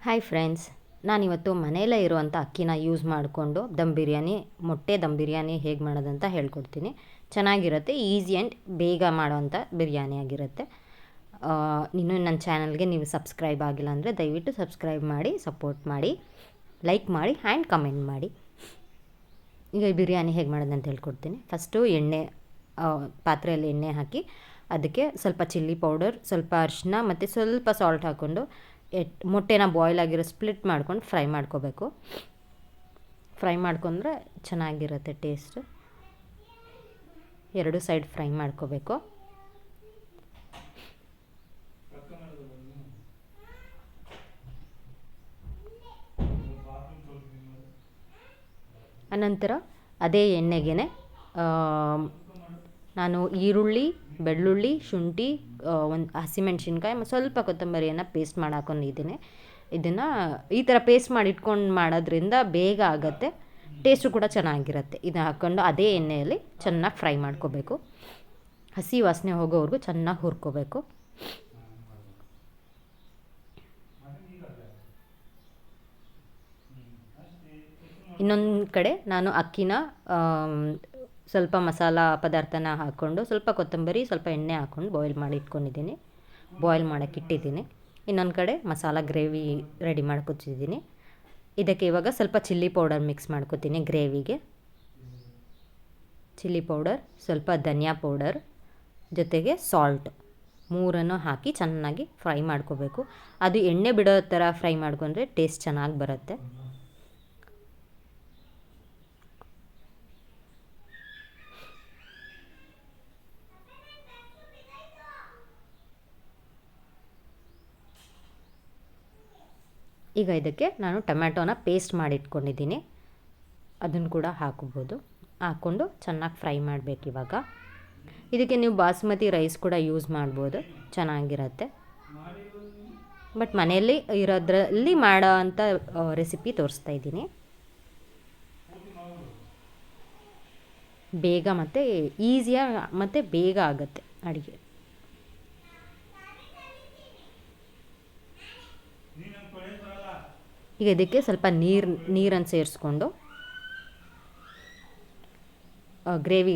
Hi friends, ನಾನಿವತ್ತು ಮನೆಯಲ್ಲೇ ಇರುವಂಥ ಅಕ್ಕಿನ ಯೂಸ್ ಮಾಡಿಕೊಂಡು ಮೊಟ್ಟೆ ದಮ್ ಬಿರಿಯಾನಿ ಹೇಗೆ ಮಾಡೋದಂತ ಹೇಳ್ಕೊಡ್ತೀನಿ. ಚೆನ್ನಾಗಿರುತ್ತೆ, ಈಸಿ ಆ್ಯಂಡ್ ಬೇಗ ಮಾಡೋವಂಥ ಬಿರಿಯಾನಿ ಆಗಿರುತ್ತೆ. ಇನ್ನೂ ನನ್ನ ಚಾನಲ್ಗೆ ನೀವು ಸಬ್ಸ್ಕ್ರೈಬ್ ಆಗಿಲ್ಲ ಅಂದರೆ ದಯವಿಟ್ಟು ಸಬ್ಸ್ಕ್ರೈಬ್ ಮಾಡಿ, ಸಪೋರ್ಟ್ ಮಾಡಿ, ಲೈಕ್ ಮಾಡಿ ಆ್ಯಂಡ್ ಕಮೆಂಟ್ ಮಾಡಿ. ಈಗ ಈ ಬಿರಿಯಾನಿ ಹೇಗೆ ಮಾಡೋದಂತ ಹೇಳ್ಕೊಡ್ತೀನಿ. ಫಸ್ಟು ಪಾತ್ರೆಯಲ್ಲಿ ಎಣ್ಣೆ ಹಾಕಿ ಅದಕ್ಕೆ ಸ್ವಲ್ಪ ಚಿಲ್ಲಿ ಪೌಡರ್, ಸ್ವಲ್ಪ ಅರಿಶಿನ ಮತ್ತು ಸ್ವಲ್ಪ ಸಾಲ್ಟ್ ಹಾಕ್ಕೊಂಡು ಮೊಟ್ಟೆನ ಬಾಯ್ಲ್ ಆಗಿರೋ ಸ್ಪ್ಲಿಟ್ ಮಾಡ್ಕೊಂಡು ಫ್ರೈ ಮಾಡ್ಕೋಬೇಕು. ಫ್ರೈ ಮಾಡ್ಕೊಂಡ್ರೆ ಚೆನ್ನಾಗಿರುತ್ತೆ ಟೇಸ್ಟು. ಎರಡು ಸೈಡ್ ಫ್ರೈ ಮಾಡ್ಕೋಬೇಕು. ಅನಂತರ ಅದೇ ಎಣ್ಣೆಗೆ ನಾನು ಈರುಳ್ಳಿ, ಬೆಳ್ಳುಳ್ಳಿ, ಶುಂಠಿ, ಒಂದು ಹಸಿಮೆಣ್ಸಿನ್ಕಾಯಿ ಮತ್ತು ಸ್ವಲ್ಪ ಕೊತ್ತಂಬರಿಯನ್ನು ಪೇಸ್ಟ್ ಮಾಡಿ ಹಾಕೊಂಡಿದ್ದೀನಿ. ಇದನ್ನು ಈ ಥರ ಪೇಸ್ಟ್ ಮಾಡಿ ಇಟ್ಕೊಂಡು ಮಾಡೋದ್ರಿಂದ ಬೇಗ ಆಗುತ್ತೆ, ಟೇಸ್ಟು ಕೂಡ ಚೆನ್ನಾಗಿರುತ್ತೆ. ಇದನ್ನು ಹಾಕ್ಕೊಂಡು ಅದೇ ಎಣ್ಣೆಯಲ್ಲಿ ಚೆನ್ನಾಗಿ ಫ್ರೈ ಮಾಡ್ಕೋಬೇಕು. ಹಸಿ ವಾಸನೆ ಹೋಗೋವರೆಗೂ ಚೆನ್ನಾಗಿ ಹುರ್ಕೋಬೇಕು. ಇನ್ನೊಂದು ಕಡೆ ನಾನು ಅಕ್ಕಿನ ಸ್ವಲ್ಪ ಮಸಾಲ ಪದಾರ್ಥನ ಹಾಕ್ಕೊಂಡು ಸ್ವಲ್ಪ ಕೊತ್ತಂಬರಿ, ಸ್ವಲ್ಪ ಎಣ್ಣೆ ಹಾಕ್ಕೊಂಡು ಬಾಯ್ಲ್ ಮಾಡಿ ಇಟ್ಕೊಂಡಿದ್ದೀನಿ. ಬಾಯ್ಲ್ ಮಾಡೋಕ್ಕೆ ಇಟ್ಟಿದ್ದೀನಿ. ಇನ್ನೊಂದು ಕಡೆ ಮಸಾಲ ಗ್ರೇವಿ ರೆಡಿ ಮಾಡ್ಕೊತಿದ್ದೀನಿ. ಇದಕ್ಕೆ ಇವಾಗ ಸ್ವಲ್ಪ ಚಿಲ್ಲಿ ಪೌಡರ್ ಮಿಕ್ಸ್ ಮಾಡ್ಕೊತೀನಿ. ಗ್ರೇವಿಗೆ ಚಿಲ್ಲಿ ಪೌಡರ್, ಸ್ವಲ್ಪ ಧನಿಯಾ ಪೌಡರ್, ಜೊತೆಗೆ ಸಾಲ್ಟ್ ಮೂರನ್ನು ಹಾಕಿ ಚೆನ್ನಾಗಿ ಫ್ರೈ ಮಾಡ್ಕೋಬೇಕು. ಅದು ಎಣ್ಣೆ ಬಿಡೋ ಥರ ಫ್ರೈ ಮಾಡ್ಕೊಂಡ್ರೆ ಟೇಸ್ಟ್ ಚೆನ್ನಾಗಿ ಬರುತ್ತೆ. ಈಗ ಇದಕ್ಕೆ ನಾನು ಟೊಮ್ಯಾಟೋನ ಪೇಸ್ಟ್ ಮಾಡಿ ಇಟ್ಕೊಂಡಿದ್ದೀನಿ, ಅದನ್ನು ಕೂಡ ಹಾಕೋಬೋದು. ಹಾಕ್ಕೊಂಡು ಚೆನ್ನಾಗಿ ಫ್ರೈ ಮಾಡಬೇಕು. ಇವಾಗ ಇದಕ್ಕೆ ನೀವು ಬಾಸುಮತಿ ರೈಸ್ ಕೂಡ ಯೂಸ್ ಮಾಡ್ಬೋದು, ಚೆನ್ನಾಗಿರುತ್ತೆ. ಬಟ್ ಮನೆಯಲ್ಲಿ ಇರೋದ್ರಲ್ಲಿ ಮಾಡೋ ಅಂಥ ರೆಸಿಪಿ ತೋರಿಸ್ತಾ ಇದ್ದೀನಿ. ಬೇಗ ಮತ್ತು ಈಸಿಯಾಗಿ ಮತ್ತು ಬೇಗ ಆಗುತ್ತೆ ಅಡುಗೆ. ಈಗ ಇದಕ್ಕೆ ಸ್ವಲ್ಪ ನೀರನ್ನು ಸೇರಿಸ್ಕೊಂಡು ಗ್ರೇವಿ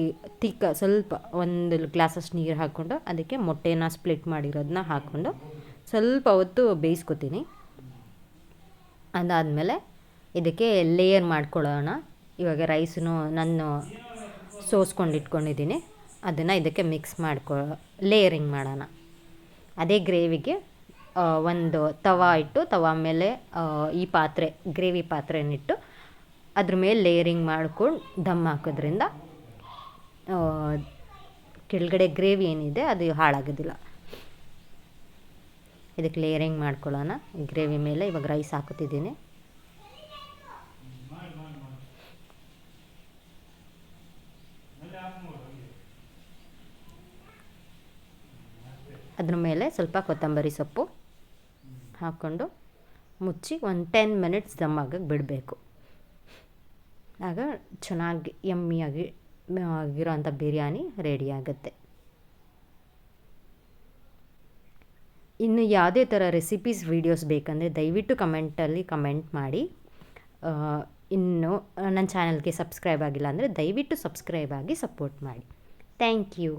ಸ್ವಲ್ಪ ಒಂದು ಗ್ಲಾಸಷ್ಟು ನೀರು ಹಾಕ್ಕೊಂಡು ಅದಕ್ಕೆ ಮೊಟ್ಟೆನ ಸ್ಪ್ಲಿಟ್ ಮಾಡಿರೋದನ್ನ ಹಾಕ್ಕೊಂಡು ಸ್ವಲ್ಪ ಹೊತ್ತು ಬೇಯಿಸ್ಕೊತೀನಿ. ಅದಾದಮೇಲೆ ಇದಕ್ಕೆ ಲೇಯರ್ ಮಾಡ್ಕೊಳ್ಳೋಣ. ಇವಾಗ ರೈಸನ್ನು ನಾನು ಸೋಸ್ಕೊಂಡು ಇಟ್ಕೊಂಡಿದ್ದೀನಿ, ಅದನ್ನು ಇದಕ್ಕೆ ಮಿಕ್ಸ್ ಲೇಯರಿಂಗ್ ಮಾಡೋಣ. ಅದೇ ಗ್ರೇವಿಗೆ ಒಂದು ತವಾ ಇಟ್ಟು, ತವಾ ಮೇಲೆ ಈ ಗ್ರೇವಿ ಪಾತ್ರೆನಿಟ್ಟು ಅದ್ರ ಮೇಲೆ ಲೇಯರಿಂಗ್ ಮಾಡ್ಕೊಂಡು ದಮ್ ಹಾಕೋದ್ರಿಂದ ಕೆಳಗಡೆ ಗ್ರೇವಿ ಏನಿದೆ ಅದು ಹಾಳಾಗೋದಿಲ್ಲ. ಇದಕ್ಕೆ ಲೇಯರಿಂಗ್ ಮಾಡ್ಕೊಳ್ಳೋಣ. ಗ್ರೇವಿ ಮೇಲೆ ಇವಾಗ ರೈಸ್ ಹಾಕೋತಿದ್ದೀನಿ. ಅದ್ರ ಮೇಲೆ ಸ್ವಲ್ಪ ಕೊತ್ತಂಬರಿ ಸೊಪ್ಪು ಹಾಕ್ಕೊಂಡು ಮುಚ್ಚಿ ಒಂದು 10 ಮಿನಿಟ್ಸ್ ದಮ್ ಆಗಕ್ಕೆ ಬಿಡಬೇಕು. ಆಗ ಚೆನ್ನಾಗಿ ಯಮ್ಮಿಯಾಗಿ ಆಗಿರೋಂಥ ಬಿರಿಯಾನಿ ರೆಡಿ ಆಗುತ್ತೆ. ಇನ್ನು ಯಾವುದೇ ಥರ ರೆಸಿಪೀಸ್ ವೀಡಿಯೋಸ್ ಬೇಕಂದರೆ ದಯವಿಟ್ಟು ಕಮೆಂಟಲ್ಲಿ ಕಮೆಂಟ್ ಮಾಡಿ. ಇನ್ನು ನನ್ನ ಚಾನಲ್ಗೆ ಸಬ್ಸ್ಕ್ರೈಬ್ ಆಗಿಲ್ಲ ಅಂದರೆ ದಯವಿಟ್ಟು ಸಬ್ಸ್ಕ್ರೈಬ್ ಆಗಿ ಸಪೋರ್ಟ್ ಮಾಡಿ. Thank you.